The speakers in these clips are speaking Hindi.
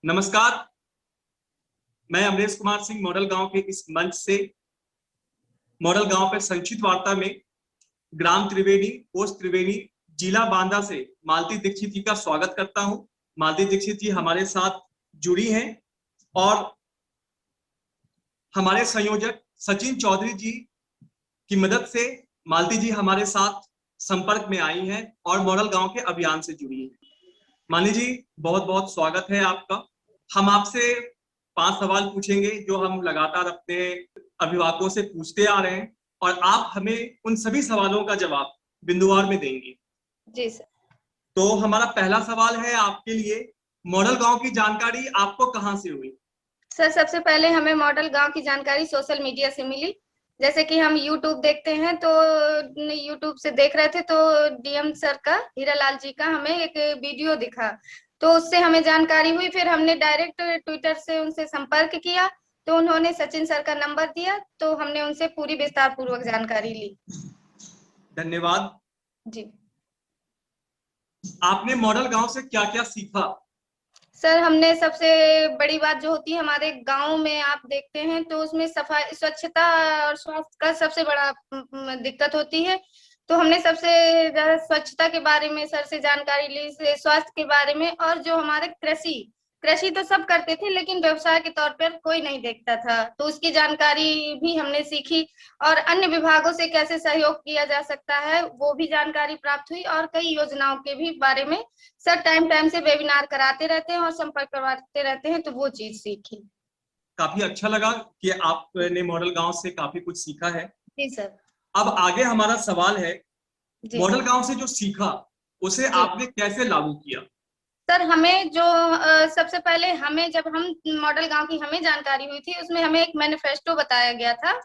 नमस्कार। मैं अमरेश कुमार सिंह मॉडल गांव के इस मंच से मॉडल गांव पर संक्षिप्त वार्ता में ग्राम त्रिवेणी, पोस्ट त्रिवेणी, जिला बांदा से मालती दीक्षित जी का स्वागत करता हूं। मालती दीक्षित जी हमारे साथ जुड़ी हैं और हमारे संयोजक सचिन चौधरी जी की मदद से मालती जी हमारे साथ संपर्क में आई हैं और मॉडल गांव के अभियान से जुड़ी हैं। मालती जी, बहुत बहुत स्वागत है आपका। हम आपसे 5 सवाल पूछेंगे जो हम लगातार अपने अभिभावकों से पूछते आ रहे हैं और आप हमें उन सभी सवालों का जवाब बिंदुवार में देंगे। जी सर। तो हमारा पहला सवाल है आपके लिए, मॉडल गांव की जानकारी आपको कहां से हुई? सर, सबसे पहले हमें मॉडल गांव की जानकारी सोशल मीडिया से मिली। जैसे कि हम यूट्यूब देखते हैं तो यूट्यूब से देख रहे थे तो डीएम सर का, हीरालाल जी का हमें एक वीडियो दिखा, तो उससे हमें जानकारी हुई। फिर हमने डायरेक्ट ट्विटर से उनसे संपर्क किया तो उन्होंने सचिन सर का नंबर दिया, तो हमने उनसे पूरी विस्तार पूर्वक जानकारी ली। धन्यवाद जी। आपने मॉडल गांव से क्या क्या सीखा? सर, हमने सबसे बड़ी बात जो होती है हमारे गांव में, आप देखते हैं तो उसमें सफाई, स्वच्छता और स्वास्थ्य का सबसे बड़ा दिक्कत होती है। तो हमने सबसे ज्यादा स्वच्छता के बारे में सर से जानकारी ली, स्वास्थ्य के बारे में, और जो हमारे कृषि कृषि तो सब करते थे लेकिन व्यवसाय के तौर पर कोई नहीं देखता था, तो उसकी जानकारी भी हमने सीखी। और अन्य विभागों से कैसे सहयोग किया जा सकता है वो भी जानकारी प्राप्त हुई, और कई योजनाओं के भी बारे में सर टाइम टाइम से वेबिनार कराते रहते हैं और संपर्क करवाते रहते हैं, तो वो चीज सीखी। काफी अच्छा लगा कि आपने मॉडल गांव से काफी कुछ सीखा है। जी सर। अब आगे हमारा सवाल है, जी मॉडल गांव से जो सीखा उसे जी आपने कैसे लागू किया? सर, हमें जो सबसे पहले हमें, जब हम मॉडल गांव की हमें जानकारी हुई थी, उसमें हमें एक मैनिफेस्टो बताया गया था,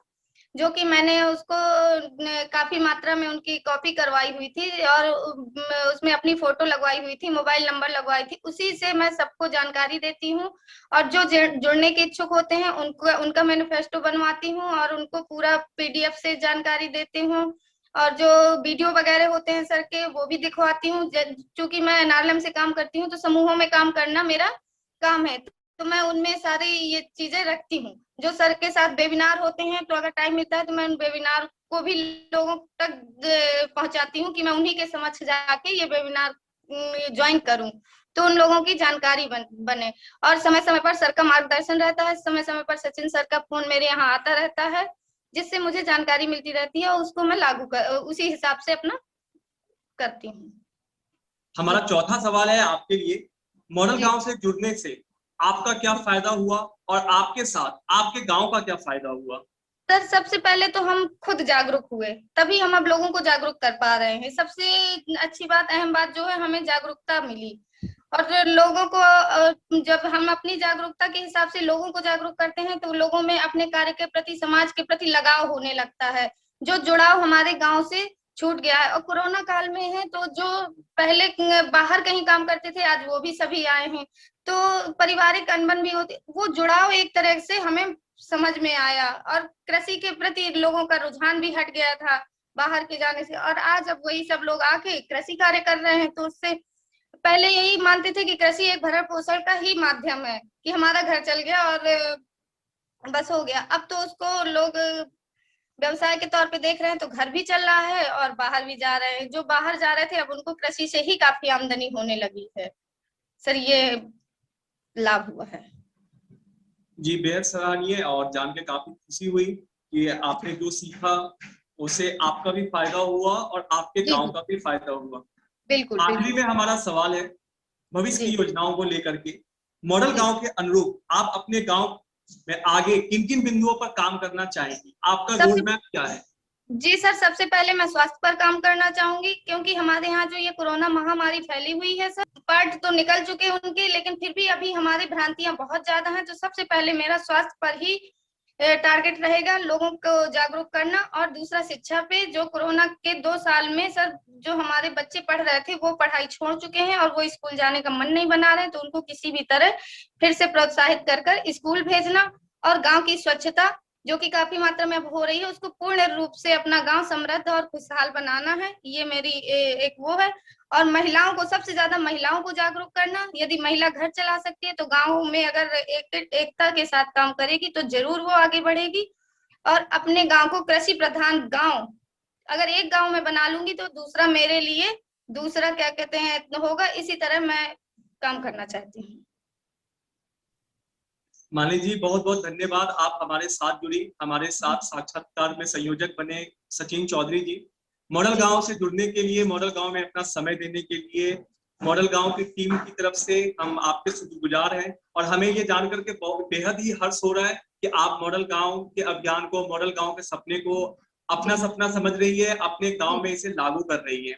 जो कि मैंने उसको काफी मात्रा में उनकी कॉपी करवाई हुई थी और उसमें अपनी फोटो लगवाई हुई थी, मोबाइल नंबर लगवाई थी। उसी से मैं सबको जानकारी देती हूँ और जो जुड़ने के इच्छुक होते हैं उनको उनका मैनिफेस्टो बनवाती हूँ और उनको पूरा पीडीएफ से जानकारी देती हूँ। और जो वीडियो वगैरह होते हैं सर के, वो भी दिखवाती हूँ। चूंकि मैं एनआरएलएम से काम करती हूँ तो समूहों में काम करना मेरा काम है, तो मैं उनमें सारी ये चीजें रखती हूँ। जो सर के साथ वेबिनार होते हैं तो अगर टाइम मिलता है तो मैं उन वेबिनार को भी लोगों तक पहुंचाती हूँ कि मैं उन्हीं के समक्ष जाके ये वेबिनार ज्वाइन करूं, तो उन लोगों की जानकारी बने। और समय समय पर सर का मार्गदर्शन रहता है, समय समय पर सचिन सर का फोन मेरे यहाँ आता रहता है, जिससे मुझे जानकारी मिलती रहती है और उसको मैं उसी हिसाब से अपना करती हूँ। हमारा चौथा सवाल है आपके लिए, मॉडल जी गांव से जुड़ने से आपका क्या फायदा हुआ और आपके साथ आपके गांव का क्या फायदा हुआ? सर, सबसे पहले तो हम खुद जागरूक हुए, तभी हम अब लोगों को जागरूक कर पा रहे हैं। सबसे अच्छी बात, अहम बात जो है, हमें जागरूकता मिली। और लोगों को जब हम अपनी जागरूकता के हिसाब से लोगों को जागरूक करते हैं तो लोगों में अपने कार्य के प्रति, समाज के प्रति लगाव होने लगता है, जो जुड़ाव हमारे गांव से छूट गया है। और कोरोना काल में है तो जो पहले बाहर कहीं काम करते थे आज वो भी सभी आए हैं, तो पारिवारिक अनबन भी होती, वो जुड़ाव एक तरह से हमें समझ में आया। और कृषि के प्रति लोगों का रुझान भी हट गया था बाहर के जाने से, और आज अब वही सब लोग आके कृषि कार्य कर रहे हैं। तो उससे पहले यही मानते थे कि कृषि एक भरण पोषण का ही माध्यम है, कि हमारा घर चल गया और बस हो गया। अब तो उसको लोग व्यवसाय के तौर पे देख रहे हैं, तो घर भी चल रहा है और बाहर भी जा रहे हैं। जो बाहर जा रहे थे अब उनको कृषि से ही काफी आमदनी होने लगी है। सर, ये लाभ हुआ है। जी, बेहद सराहनीय और जान के काफी खुशी हुई कि आपने जो सीखा उससे आपका भी फायदा हुआ और आपके जी गांव जी का भी फायदा हुआ। बिल्कुल आखिरी बिल्कुल। में हमारा सवाल है, भविष्य जी की योजनाओं को लेकर के मॉडल जी गांव के अनुरूप आप अपने गांव में आगे किन किन बिंदुओं पर काम करना चाहेंगी? आपका रोड सबसे मैप क्या है? जी सर, सबसे पहले मैं स्वास्थ्य पर काम करना चाहूंगी, क्योंकि हमारे यहाँ जो ये कोरोना महामारी फैली हुई है सर, पार्ट तो निकल चुके हैं उनके, लेकिन फिर भी अभी हमारी भ्रांतियां बहुत ज्यादा हैं। तो सबसे पहले मेरा स्वास्थ्य पर ही टारगेट रहेगा, लोगों को जागरूक करना। और दूसरा शिक्षा पे, जो कोरोना के 2 साल में सर जो हमारे बच्चे पढ़ रहे थे वो पढ़ाई छोड़ चुके हैं और वो स्कूल जाने का मन नहीं बना रहे, तो उनको किसी भी तरह फिर से प्रोत्साहित कर कर स्कूल भेजना। और गाँव की स्वच्छता जो कि काफी मात्रा में अब हो रही है, उसको पूर्ण रूप से अपना गांव समृद्ध और खुशहाल बनाना है, ये मेरी एक वो है। और महिलाओं को, सबसे ज्यादा महिलाओं को जागरूक करना। यदि महिला घर चला सकती है तो गाँव में अगर एकता के साथ काम करेगी तो जरूर वो आगे बढ़ेगी। और अपने गांव को कृषि प्रधान गांव अगर एक गांव में बना लूंगी तो दूसरा मेरे लिए, दूसरा क्या कहते हैं होगा। इसी तरह मैं काम करना चाहती हूँ। मालिनी जी बहुत बहुत धन्यवाद, आप हमारे साथ जुड़ी, हमारे साथ साक्षात्कार में संयोजक बने सचिन चौधरी जी। मॉडल गांव से जुड़ने के लिए, मॉडल गांव में अपना समय देने के लिए मॉडल गांव की टीम की तरफ से हम आपके शुक्रगुजार हैं। और हमें ये जानकर के बेहद ही हर्ष हो रहा है कि आप मॉडल गांव के अभियान को, मॉडल गांव के सपने को अपना सपना समझ रही है, अपने गांव में इसे लागू कर रही है।